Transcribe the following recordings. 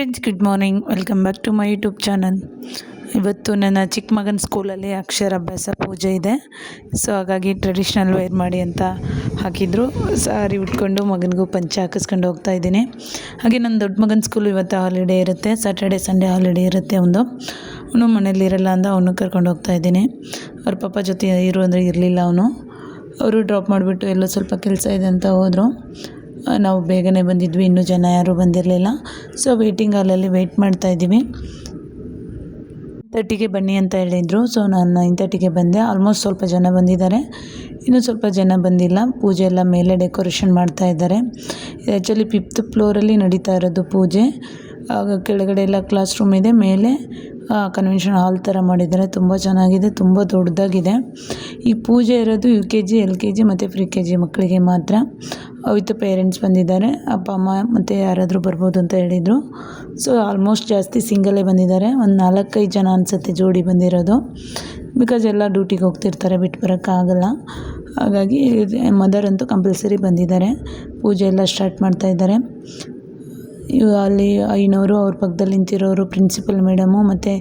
Friends, good morning. Welcome back to my YouTube channel. ಇವತ್ತು ನನ್ನ ಚಿಕ್ಕ ಮಗನ ಸ್ಕೂಲಲ್ಲಿ ಅಕ್ಷರಾಭ್ಯಾಸ ಪೂಜೆ ಇದೆ. ಸೊ ಹಾಗಾಗಿ ಟ್ರೆಡಿಷ್ನಲ್ ವೇರ್ ಮಾಡಿ ಅಂತ ಹಾಕಿದ್ರು. ಸಾರಿ ಉಟ್ಕೊಂಡು ಮಗನಿಗೂ ಪಂಚೆ ಹಾಕಿಸ್ಕೊಂಡು ಹೋಗ್ತಾ ಇದ್ದೀನಿ. ಹಾಗೆ ನನ್ನ ದೊಡ್ಡ ಮಗನ ಸ್ಕೂಲು ಇವತ್ತು ಹಾಲಿಡೇ ಇರುತ್ತೆ. ಸ್ಯಾಟರ್ಡೆ ಸಂಡೇ ಹಾಲಿಡೇ ಇರುತ್ತೆ. ಅವನು ಮನೇಲಿರಲ್ಲ ಅಂತ ಅವನು ಕರ್ಕೊಂಡು ಹೋಗ್ತಾ ಇದ್ದೀನಿ. ಅವ್ರ ಪಾಪ ಜೊತೆ ಇರು ಅಂದರೆ ಇರಲಿಲ್ಲ. ಅವರು ಡ್ರಾಪ್ ಮಾಡಿಬಿಟ್ಟು ಎಲ್ಲೋ ಸ್ವಲ್ಪ ಕೆಲಸ ಇದೆ ಅಂತ ಹೋದರು. ನಾವು ಬೇಗನೆ ಬಂದಿದ್ವಿ, ಇನ್ನೂ ಜನ ಯಾರೂ ಬಂದಿರಲಿಲ್ಲ. ಸೊ ವೇಟಿಂಗ್ ಹಾಲಲ್ಲಿ ವೆಯ್ಟ್ ಮಾಡ್ತಾಯಿದ್ದೀವಿ. 9:30ಗೆ ಬನ್ನಿ ಅಂತ ಹೇಳಿದರು. ಸೊ ನಾನು 9:30ಗೆ ಬಂದೆ. ಆಲ್ಮೋಸ್ಟ್ ಸ್ವಲ್ಪ ಜನ ಬಂದಿದ್ದಾರೆ, ಇನ್ನೂ ಸ್ವಲ್ಪ ಜನ ಬಂದಿಲ್ಲ. ಪೂಜೆ ಎಲ್ಲ ಮೇಲೆ ಡೆಕೋರೇಷನ್ ಮಾಡ್ತಾ ಇದ್ದಾರೆ. ಆ್ಯಕ್ಚುಲಿ 5th ಫ್ಲೋರಲ್ಲಿ ನಡೀತಾ ಇರೋದು ಪೂಜೆ. ಆಗ ಕೆಳಗಡೆ ಎಲ್ಲ ಕ್ಲಾಸ್ ರೂಮ್ ಇದೆ, ಮೇಲೆ ಕನ್ವೆನ್ಷನ್ ಹಾಲ್ ಥರ ಮಾಡಿದ್ದಾರೆ. ತುಂಬ ಚೆನ್ನಾಗಿದೆ, ತುಂಬ ದೊಡ್ಡದಾಗಿದೆ. ಈ ಪೂಜೆ ಇರೋದು UKG LKG ಮತ್ತು pre-KG ಮಕ್ಕಳಿಗೆ ಮಾತ್ರ. ವಿತ್ ಪೇರೆಂಟ್ಸ್ ಬಂದಿದ್ದಾರೆ, ಅಪ್ಪ ಅಮ್ಮ ಮತ್ತು ಯಾರಾದರೂ ಬರ್ಬೋದು ಅಂತ ಹೇಳಿದರು. ಸೊ ಆಲ್ಮೋಸ್ಟ್ ಜಾಸ್ತಿ ಸಿಂಗಲೇ ಬಂದಿದ್ದಾರೆ. ಒಂದು 4-5 ಜನ ಅನಿಸುತ್ತೆ ಜೋಡಿ ಬಂದಿರೋದು. ಬಿಕಾಸ್ ಎಲ್ಲ ಡ್ಯೂಟಿಗೆ ಹೋಗ್ತಿರ್ತಾರೆ, ಬಿಟ್ಟು ಬರೋಕ್ಕಾಗಲ್ಲ. ಹಾಗಾಗಿ ಮದರ್ ಅಂತೂ ಕಂಪಲ್ಸರಿ ಬಂದಿದ್ದಾರೆ. ಪೂಜೆ ಎಲ್ಲ ಸ್ಟಾರ್ಟ್ ಮಾಡ್ತಾಯಿದ್ದಾರೆ. ಅಲ್ಲಿ ಐನವರು ಅವ್ರ ಪಕ್ಕದಲ್ಲಿ ನಿಂತಿರೋರು ಪ್ರಿನ್ಸಿಪಲ್ ಮೇಡಮು ಮತ್ತು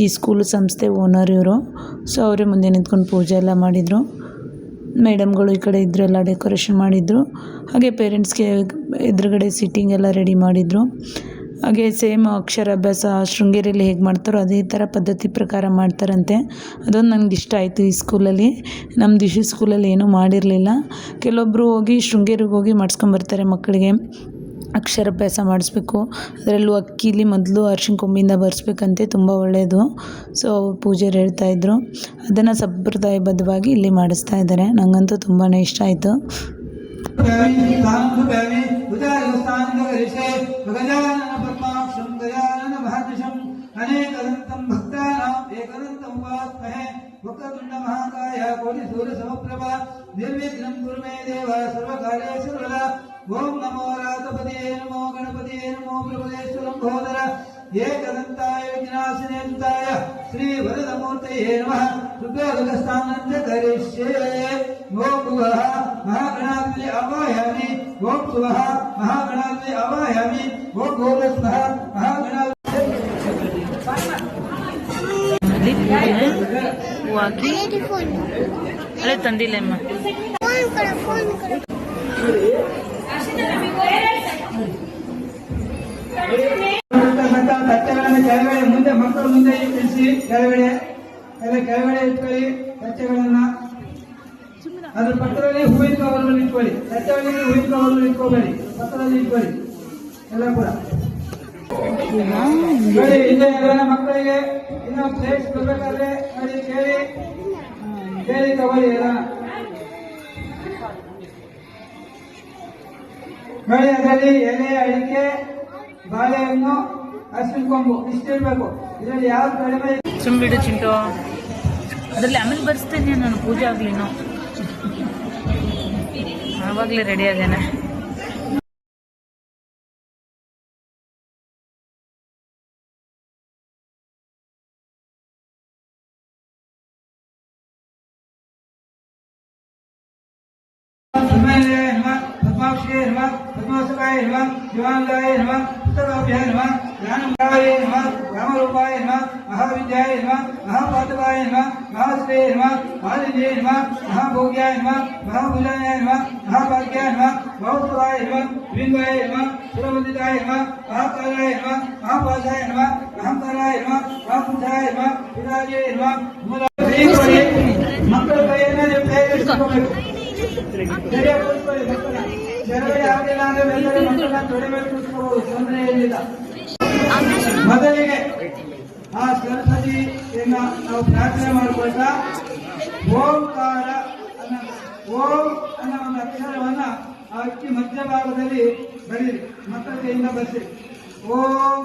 ಈ ಸ್ಕೂಲ್ ಸಂಸ್ಥೆ ಓನರ್ ಇವರು. ಸೊ ಅವರೇ ಮುಂದೆ ನಿಂತ್ಕೊಂಡು ಪೂಜೆ ಎಲ್ಲ ಮಾಡಿದರು. ಮೇಡಮ್ಗಳು ಈ ಕಡೆ ಇದ್ದರು, ಎಲ್ಲ ಡೆಕೋರೇಷನ್ ಮಾಡಿದರು. ಹಾಗೆ ಪೇರೆಂಟ್ಸ್ಗೆ ಎದುರುಗಡೆ ಸೀಟಿಂಗ್ ಎಲ್ಲ ರೆಡಿ ಮಾಡಿದರು. ಹಾಗೆ ಸೇಮ್ ಅಕ್ಷರಾಭ್ಯಾಸ ಶೃಂಗೇರಿಯಲ್ಲಿ ಹೇಗೆ ಮಾಡ್ತಾರೋ ಅದೇ ಥರ ಪದ್ಧತಿ ಪ್ರಕಾರ ಮಾಡ್ತಾರಂತೆ. ಅದೊಂದು ನನಗೆ ಇಷ್ಟ ಆಯಿತು ಈ ಸ್ಕೂಲಲ್ಲಿ. ನಮ್ಮ ದಿಶಿ ಸ್ಕೂಲಲ್ಲಿ ಏನೂ ಮಾಡಿರಲಿಲ್ಲ. ಕೆಲವೊಬ್ಬರು ಹೋಗಿ ಶೃಂಗೇರಿಗೆ ಹೋಗಿ ಮಾಡಿಸ್ಕೊಂಬರ್ತಾರೆ ಮಕ್ಕಳಿಗೆ. ಅಕ್ಷರಾಭ್ಯಾಸ ಮಾಡಿಸ್ಬೇಕು, ಅದರಲ್ಲೂ ಅಕ್ಕಿಲಿ ಮೊದಲು ಅರಿಶಿನ ಕೊಂಬಿಂದ ಬರೆಸ್ಬೇಕಂತೆ, ತುಂಬ ಒಳ್ಳೆಯದು. ಸೊ ಪೂಜೆರು ಹೇಳ್ತಾಯಿದ್ರು. ಅದನ್ನು ಸಂಪ್ರದಾಯಬದ್ಧವಾಗಿ ಇಲ್ಲಿ ಮಾಡಿಸ್ತಾ ಇದ್ದಾರೆ. ನನಗಂತೂ ತುಂಬಾ ಇಷ್ಟ ಆಯಿತು. ವಕ್ರತುಂಡ ಮಹಾಕಾಯ ಕೋಟಿ ಸೂರ್ಯ ಸಮಪ್ರಭ ನಿರ್ವಿಘ್ನಂ ಕುರು ಮೇ ದೇವ ಸರ್ವಕಾರ್ಯೇಷು ಸರ್ವದಾ. ಓಂ ನಮೋ ರಾತಪತಿಯೇ ನಮೋ ಗಣಪತಿಯೇ ನಮೋ ಪ್ರಭುದೇಶ್ವರಂಬೋದರ ಏಕದಂತಾಯ ವಿಘ್ನಾಶಿನೇ ಸುತಾಯ ಶ್ರೀ ವರದಮೂರ್ತಯೇ ನಮಃ. ರುದ್ರೋದಕಸ್ಥಾನಂಚ ಕರಿಷ್ಯೇ. ಓಂ ಭುವಃ ಮಹಾಗಣಾಧಿಪತಿ ಆವಾಹಯಾಮಿ. ಓಂ ಸುವಃ ಮಹಾಗಣಾಧಿಪತಿ ಆವಾಹಯಾಮಿ. ಓಂ ಭೂರ್ಭುವಃ ಮಹಾಗಣಾಧಿಪತಿ ಹೂವಾಗಿ ಅಲ್ಲೇ ತಂದಿಲ್ಲಮ್ಮ. ಕಚ್ಚೆಗಳನ್ನು ಕೆಳಗಡೆ ಮುಂದೆ ಮಕ್ಕಳು ಮುಂದೆ ಇಳಿಸಿ, ಕೆಳಗಡೆ ಇಟ್ಕೊಳ್ಳಿ ಕಚ್ಚೆಗಳನ್ನ. ಅದ್ರ ಪಕ್ಕದಲ್ಲಿ ಹೂವಿನ ಕವರ್ಗಳು ಇಟ್ಕೊಳ್ಳಿ. ಕಚ್ಚೆಗಳಿಗೆ ಹೂವಿನ ಕವರ್ಗಳು ಇಟ್ಕೋಬೇಡಿ, ಪಕ್ಕದಲ್ಲಿ ಇಟ್ಕೊಳ್ಳಿ ಎಲ್ಲ ಕೂಡ. ನೋಡಿ ಹಿಂದೆ ಎಲ್ಲ ಮಕ್ಕಳಿಗೆ ಇನ್ನೂ ಪ್ಲೇಟ್ಸ್ ಕೊಡ್ಬೇಕಾದ್ರೆ ನೋಡಿ ಕೇಳಿ ತಗೊಳ್ಳಿ ಎಲ್ಲ. ನೋಡಿ ಅದರಲ್ಲಿ ಎಲೆ, ಅಡಿಕೆ, ಬಾಳೆಹಣ್ಣು, ಅರಿಶಿನ ಕೊಂಬು ಇಷ್ಟಿರ್ಬೇಕು. ಇದರಲ್ಲಿ ಯಾವ್ದು ಕಡಿಮೆ ಸುಮ್ಬಿಡು ಚಿಂಟು, ಅದರಲ್ಲಿ ಆಮೇಲೆ ಬರ್ಸ್ತೇನೆ ನಾನು. ಪೂಜೆ ಆಗ್ಲಿನೋ ಆವಾಗಲೇ ರೆಡಿ ಆಗೇನೆ. ಪದ್ಮಾಕ್ಷೇ ನಮಃ, ಪದ್ಮಾಸಕಾಯ ನಮಃ, ಶಿವಾನಂದಾಯ ನಮಃ, ಪುಸ್ತಕಾಭ್ಯಾಯ ನಮಃ, ಜ್ಞಾನಮೂಲಾಯ ನಮಃ, ರಾಮರೂಪಾಯ ನಮಃ, ಮಹಾವಿದ್ಯಾಯ ನಮಃ, ಮಹಾಪಾತಕಾಯ ನಮಃ, ಮಹಾಶ್ರೇಯ ನಮಃ, ಮಾಲಿನ್ಯೇ ನಮಃ, ಮಹಾಭೋಗ್ಯಾಯ ನಮಃ, ಮಹಾಭುಜಾಯ ನಮಃ, ಮಹಾಭಾಗ್ಯಾಯ ನಮಃ, ಮಹೋತ್ಸವಾಯ ನಮಃ, ಲಿಂಗಾಯ ನಮಃ, ಸುರವಂದಿತಾಯ ನಮಃ, ಮಹಾಕಾಲಾಯ ನಮಃ, ಮಹಾಪಾಶಾಯ ನಮಃ, ಅಹಂಕಾರಾಯ ನಮಃ, ಮಹಾಪುರುಷಾಯ ನಮಃ, ವಿರಾಜೇ ನಮಃ. ಮಕ್ಕಳ ಕೈಯನ್ನು ನೀವು ಕೈಗೆತ್ತಿಕೊಳ್ಳಬೇಕು. ಮೊದಲಿಗೆ ಆ ಸರಸ್ವತಿಯನ್ನ ನಾವು ಪ್ರಾರ್ಥನೆ ಮಾಡಿಕೊಳ್ತಾ ಓಂಕಾರ ಓಂ ಅನ್ನೋ ಒಂದು ಅಕ್ಷರವನ್ನ ಆ ಅಕ್ಕಿ ಮಧ್ಯಭಾಗದಲ್ಲಿ ಬರೀರಿ. ಮಕ್ಕಳ ಕೈಯಿಂದ ಬರ್ಸಿ. ಓಂ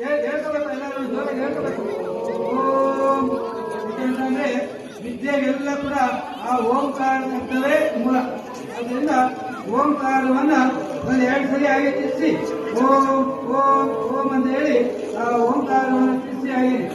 ಹೇಳ್ಕೋಬೇಕು, ಎಲ್ಲರೂ ಜೋರಾಗಿ ಹೇಳ್ಕೋಬೇಕು. ಓಂ ಯಾಕೆಂತಂದ್ರೆ ವಿದ್ಯೆಗೆಲ್ಲ ಕೂಡ ಆ ಓಂಕಾರ ಶಬ್ದವೇ ಮೂಲ. ಅದರಿಂದ ಓಂಕಾರವನ್ನ ಒಂದು 2 ಸರಿ ಹಾಗೆ ತಿಳಿಸಿ ಓಂ ಓಂ ಓಂ ಅಂತ ಹೇಳಿ ಆ ಓಂಕಾರವನ್ನು ತಿಳಿಸಿ ಆಗಿದೆ.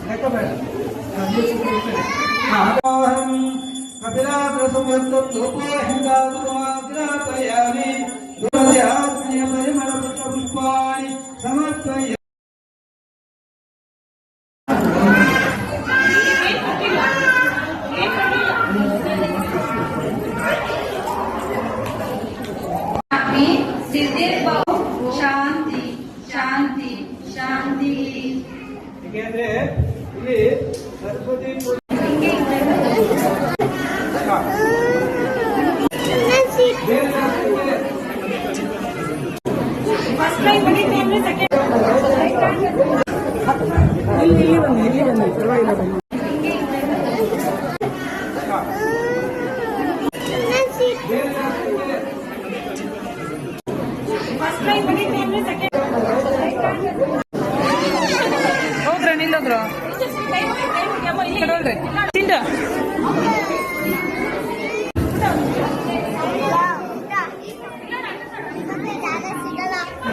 ಲೆಕ್ಕ ಬೇಡ ಕಪಿಲಾಗ್ರಸುಮತ್ತೋಪೋಹಿಂಗಾಗ್ರಮಾಗ್ರಾಪಯಾಮಿ ದುರ್ಯಾತ್ಮೀಯ ಪರಿಮಳ ಪುಷ್ಪಾಣಿ ಸಮರ್ಪಯ ಸಿದ್ಧಿರ್ಭವ ಶಾಂತಿ ಶಾಂತಿ ಶಾಂತಿ. ಏಕೆಂದ್ರೆ ಇಲ್ಲಿ ಸರಸ್ವತಿ ಹೋಗ್ರ ನಿಲ್ಲೋಗ್ರ ಹೋಗ್ರಿ ತಿಂಡ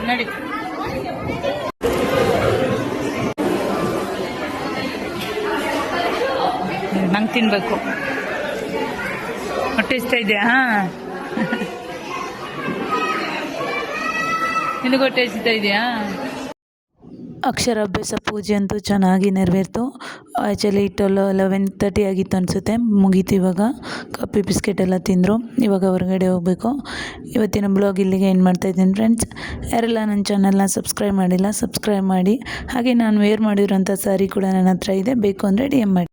ನಡಿ ನಂಗೆ ತಿನ್ಬೇಕು ಹೊಟ್ಟೆ ಇಷ್ಟ ಇದೆಯಾ ಹಾಂ ನಿನಗೆ ಹೊಟ್ಟೆ ಇಷ್ಟ ಇದೆಯಾ. ಅಕ್ಷರಾಭ್ಯಾಸ ಪೂಜೆ ಅಂತೂ ಚೆನ್ನಾಗಿ ನೆರವೇರ್ತು. ಆ್ಯಕ್ಚುಲಿ 11:30 ಆಗಿತ್ತು ಅನಿಸುತ್ತೆ. ಮುಗೀತು ಇವಾಗ. ಕಾಫಿ ಬಿಸ್ಕೆಟ್ ಎಲ್ಲ ತಿಂದರು. ಇವಾಗ ಹೊರಗಡೆ ಹೋಗಬೇಕು. ಇವತ್ತಿನ ಬ್ಲಾಗ್ ಇಲ್ಲಿಗೆ ಎಂಡ್ ಮಾಡ್ತಾಯಿದ್ದೀನಿ ಫ್ರೆಂಡ್ಸ್. ಯಾರೆಲ್ಲ ನನ್ನ ಚಾನಲ್ನ ಸಬ್ಸ್ಕ್ರೈಬ್ ಮಾಡಿಲ್ಲ ಸಬ್ಸ್ಕ್ರೈಬ್ ಮಾಡಿ. ಹಾಗೆ ನಾನು ವೇರ್ ಮಾಡಿರೋಂಥ ಸ್ಯಾರಿ ಕೂಡ ನನ್ನ ಹತ್ರ ಇದೆ, ಬೇಕು ಅಂದರೆ DM ಮಾಡಿ.